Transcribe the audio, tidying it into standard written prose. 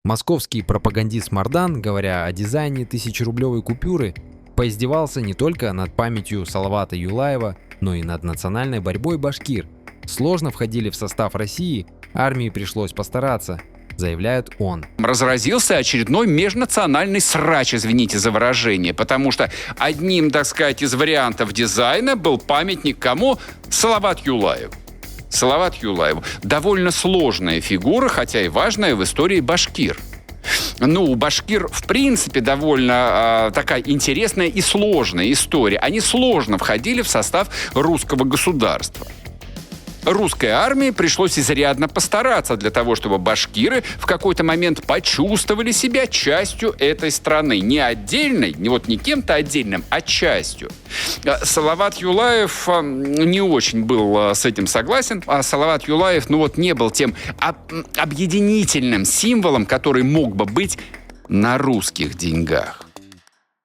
Московский пропагандист Мардан, говоря о дизайне 1000-рублевой купюры, поиздевался не только над памятью Салавата Юлаева, но и над национальной борьбой башкир. Сложно входили в состав России, армии пришлось постараться, заявляет он. Разразился очередной межнациональный срач, извините за выражение, потому что одним, так сказать, из вариантов дизайна был памятник кому? Салават Юлаеву. Салават Юлаеву. Довольно сложная фигура, хотя и важная в истории башкир. У башкир, в принципе, довольно такая интересная и сложная история. Они сложно входили в состав русского государства. Русской армии пришлось изрядно постараться для того, чтобы башкиры в какой-то момент почувствовали себя частью этой страны. Не отдельной, не кем-то отдельным, а частью. Салават Юлаев не очень был с этим согласен. Салават Юлаев, не был тем объединительным символом, который мог бы быть на русских деньгах.